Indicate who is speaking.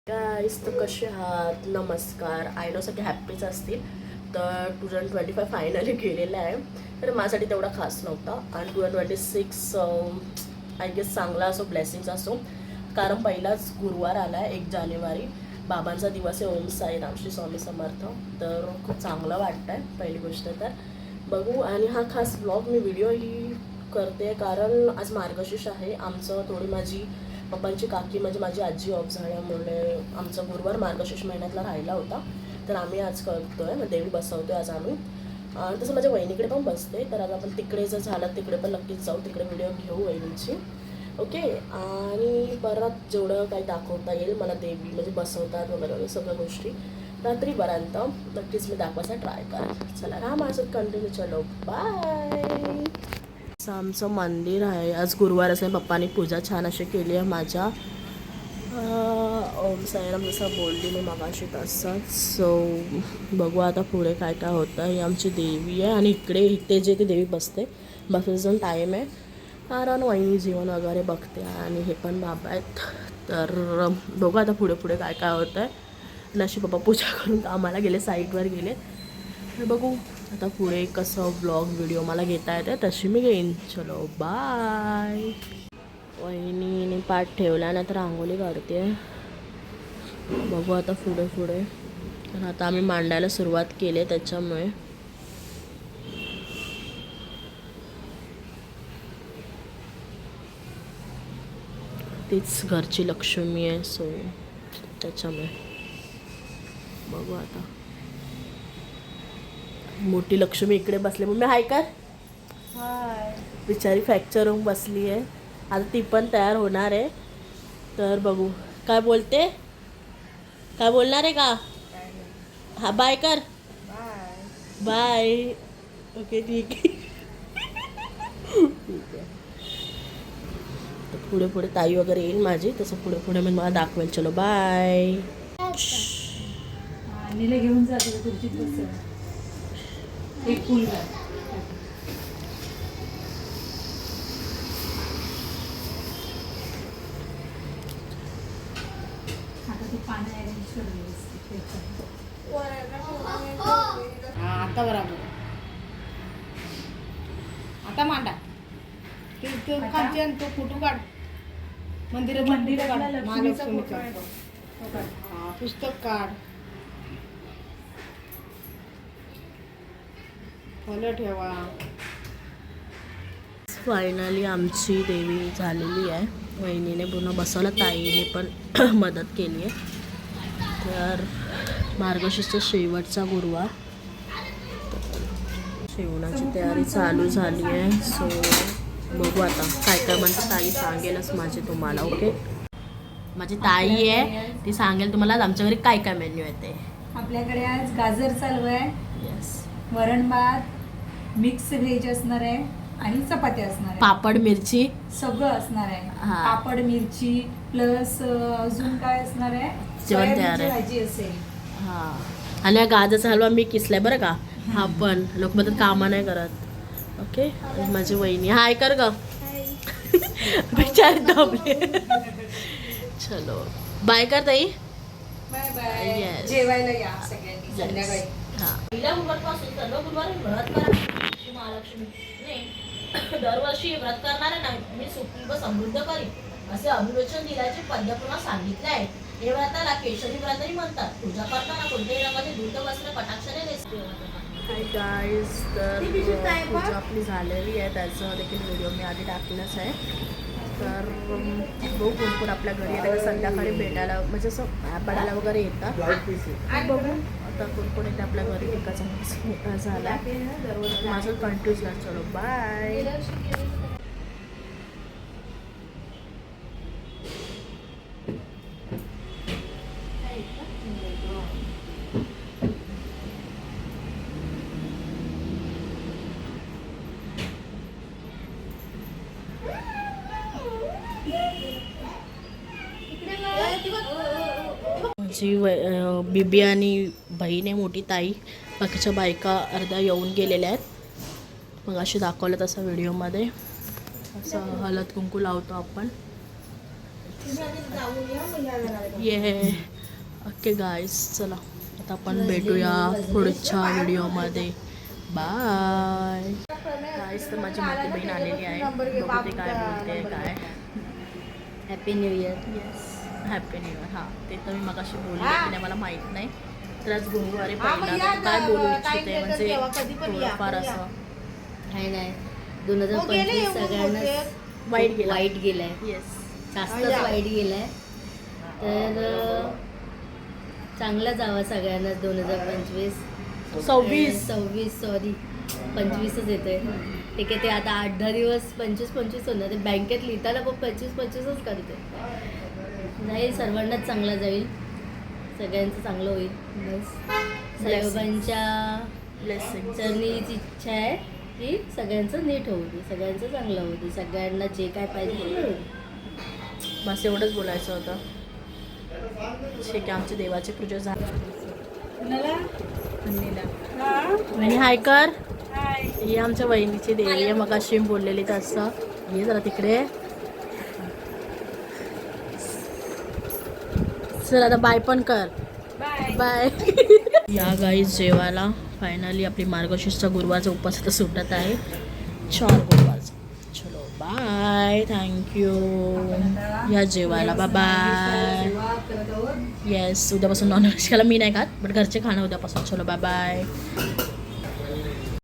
Speaker 1: गाईस, तर कसे आहात? नमस्कार. आय नो सगळे हॅप्पीच असतील. तर 2025 फायनली गेलेला आहे. तर माझ्यासाठी तेवढा खास नव्हता आणि 2026 आय गेस चांगला असो, ब्लेसिंग्स असो. कारण पहिलाच गुरुवार आला आहे 1 जानेवारी. बाबांचा दिवस आहे. ओम साईराम, श्री स्वामी समर्थ. तर खूप चांगलं वाटतं आहे पहिली गोष्ट. तर बघू. आणि हा खास ब्लॉग मी व्हिडिओ ही करते कारण आज मार्गशीर्ष आहे. आमचं थोडी माझी पप्पांची काकी म्हणजे माझी आजी ऑफ झाल्यामुळे आमचा गुरुवार मार्गशीर्ष महिन्यातला राहिला होता. तर आम्ही आज करतोय, मग देवी बसवतोय आज आम्ही. तसं माझ्या वहिनीकडे पण बसते. तर आज आपण तिकडे जर झालं तिकडे पण नक्कीच जाऊ, तिकडे व्हिडिओ घेऊ वहिनीची. ओके. आणि परत जेवढं काही दाखवता येईल मला देवी म्हणजे बसवतात वगैरे वगैरे सगळ्या गोष्टी रात्रीपर्यंत नक्कीच मी दाखवायचा ट्राय करेन. चला राहा माझं कंटिन्यू. चलो बाय. असं आमचं मंदिर आहे. आज गुरुवार असं पप्पानी पूजा छान अशी केली आहे माझ्या. ओम साईराम जसं बोलली मी मगाशी तसंच. सो बघू आता पुढे काय काय होतं. ही आमची देवी आहे आणि इथे जे ती देवी बसते बसायचं टाईम आहे. कारण वहिनी जेवण वगैरे बघते आणि हे पण बाबा आहेत. तर बघू आता पुढे पुढे काय काय होतं आहे. नशी पप्पा पूजा करून कामाला गेले, साईटवर गेले. तर बघू आता पुढे कसं ब्लॉग व्हिडिओ मला घेता येते तशी मी घेईन. चलो बाय. वहिनीने पाठ ठेवला ना तर रांगोळी काढते. बघू आता पुढे पुढे. तर आता आम्ही मांडायला सुरुवात केली आहे त्याच्यामुळे. तीच घरची लक्ष्मी आहे. सो त्याच्यामुळे बघू आता. मोठी लक्ष्मी इकडे बसली. मम्मी हाय कर. हाय. बिचारी फ्रॅक्चर होऊन बसली आहे. आता ती पण तयार होणार आहे. तर बघू काय बोलते. काय बोलणार आहे का? हा बाय कर. बाय. ओके ठीक आहे. ठीक आहे. तर पुढे पुढे ताई वगैरे येईल माझी, तसं पुढे पुढे मी मला दाखवेल. चलो बाय.
Speaker 2: नीला घेऊन जाते खुर्चीत बस. एक फुल का आता ती पानं अरेंज कर. आता बरोबर. आता मांडा तो खालचे तो फोटो काढ. मंदिरात महालक्ष्मीचा पुस्तक काढ. फळं ठेवा.
Speaker 1: फायनली आमची देवी झालेली आहे. वहिनीने पूर्ण बसवलं, ताईने पण मदत केली आहे. तर मार्गशीर्षचा शेवटचा गुरुवार. शेवणाची तयारी चालू झाली आहे. सो बघू आता काय काय म्हणते ताई सांगेलच माझी तुम्हाला. ओके. माझी ताई आहे, ती सांगेल तुम्हाला आमच्या घरी काय काय मेन्यू आहे ते.
Speaker 2: आपल्याकडे आज गाजर चालू आहे.
Speaker 1: येस.
Speaker 2: वरण भात, मिक्स व्हेज असणार आहे आणि चपात्या असणार आहे.
Speaker 1: पापड मिरची
Speaker 2: सगळं असणार आहे.
Speaker 1: हा.
Speaker 2: पापड मिरची प्लस अजून काय असणार आहे.
Speaker 1: जेवण तयार आहे.
Speaker 2: भाजी असेल.
Speaker 1: हां. आणि हा गाजरचा हलवा मी किसलाय बरं का. हा पण लोक म्हणतात कामा नाही करत. ओके. आणि माझी वहिनी हाय कर ग. विचार दबले. चलो बाय कर ताई.
Speaker 2: Bye bye.
Speaker 1: Yes.
Speaker 2: जेवायला या सगळ्यांनी संध्याकाळी.
Speaker 1: पहिल्या गुरुवारपासून सर्व गुरुवार व्रत करा महालक्ष्मी. दरवर्षी व्रत करणारे नाही मी सुखी व समृद्ध करीन असे अभिवचन दिल्याचे पद्यपूर्ण सांगितले आहे. हे व्रताला केशरी व्रतही म्हणतात. पूजा करताना कोणत्याही रंगाचे धूत वस्त्र कटाक्षाने नेसते. Hi guys. तर पूजा आपली झालेली आहे, त्याचं देखील व्हिडिओ मी आधी टाकलाच आहे. तर बघू कोण कोण आपल्या घरी येतं. संध्याकाळी भेटायला म्हणजे असं पडायला वगैरे येतात. बघू आता कोण कोण येते आपल्या घरी. एकाचा मोठा झाला. माझं कंट्यूज ना. चलो बाय. माझी बीबी आणि बहीण आहे मोठी ताई. बाकीच्या बायका अर्ध्या येऊन गेलेल्या आहेत. मग अशी दाखवलं तसं व्हिडिओमध्ये. असं हळद कुंकू लावतो आपण. ये ओके गाईस, चला आता आपण भेटूया पुढच्या व्हिडिओमध्ये. बाय गाईस. तर माझी मोठी बहीण आलेली आहे, बघू ते काय बोलते काय.
Speaker 3: Happy new year.
Speaker 1: Yes, happy new year. हां, ते तर मी मगाशी बोलले की नाही मला माहीत नाही. तर आज गुरुवारी पहिला काय बोलू इच्छिते म्हणजे थोडंफार असं
Speaker 3: काय नाही, 2025 सगळ्यांना
Speaker 1: वाईट गेला.
Speaker 3: वाईट गेलाय,
Speaker 1: येस,
Speaker 3: जास्तच वाईट गेलाय. तर चांगला जावा सगळ्यांना 2025. 26 सॉरी 25च येतोय. ठीक आहे, ते आता 8-10 दिवस 25 होणार. ते बँकेत लिहिताना पण 25च करते. नाही, सर्वांनाच चांगला जाईल, सगळ्यांचं चांगलं होईल. बस साईबाबांच्या
Speaker 1: ब्लेसिंग.
Speaker 3: चरणीची इच्छा आहे की सगळ्यांचं नीट होऊ दे, सगळ्यांचं चांगलं होऊ दे, सगळ्यांना जे काय पाहिजे ते मिळू दे.
Speaker 1: बस एवढंच बोलायचं होतं. ठीक आहे, आमची देवाची पूजा झाली. आणि हाय कर. ही आमच्या वहिनीची देवी आहे, मग अशी बोललेली तसं. ये जरा तिकडे. चल आता बाय पण कर. बाय. या गाईज जेवायला. फायनली आपली मार्गशीर्ष गुरुवारचा उपवास आता सुटत आहे. 4 गुरुवारचा. चलो बाय, थँक्यू. या जेवायला. बाय. येस, उद्यापासून नॉनव्हेज खायला मी नाही खात, बट घरचे खाणं उद्यापासून. चलो बाय.